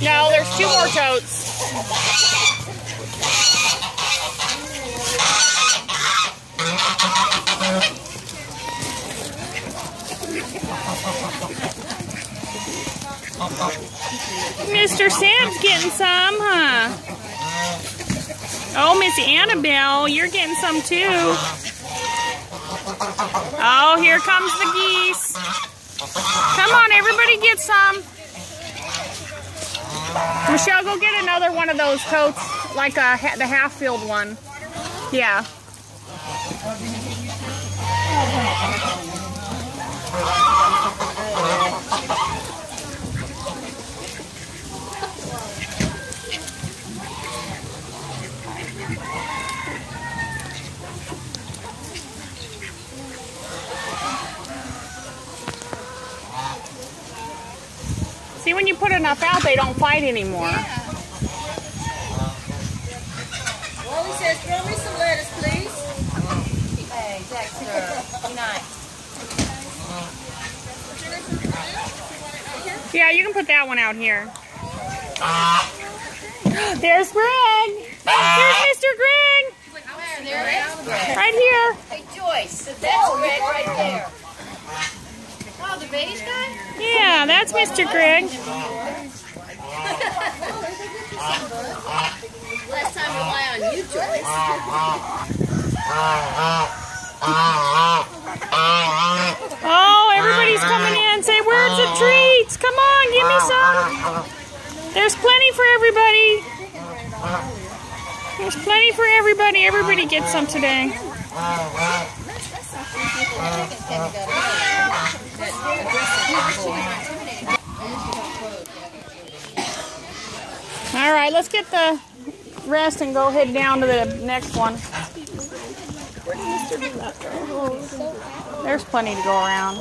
No, there's 2 more totes. Mr. Sam's getting some, huh? Oh, Miss Annabelle, you're getting some too. Oh, here comes the geese. Come on, everybody get some. Michelle, go get another one of those totes, like the half-filled one. Yeah. See, when you put enough out, they don't fight anymore. Yeah. Wally says, throw me some lettuce, please. Hey, Dexter, be nice. Yeah, you can put that one out here. There's Greg. There's Mr. Greg. There is Greg. Right here. Hey, Joyce, that's Greg right there. Oh, the beige guy? Yeah, that's Mr. Greg. Last time rely on you, Joyce. Oh, everybody's coming in. Say, where's the treats? Come on, give me some. There's plenty for everybody. There's plenty for everybody. Everybody gets some today. All right, let's get the rest and go head down to the next one. There's plenty to go around.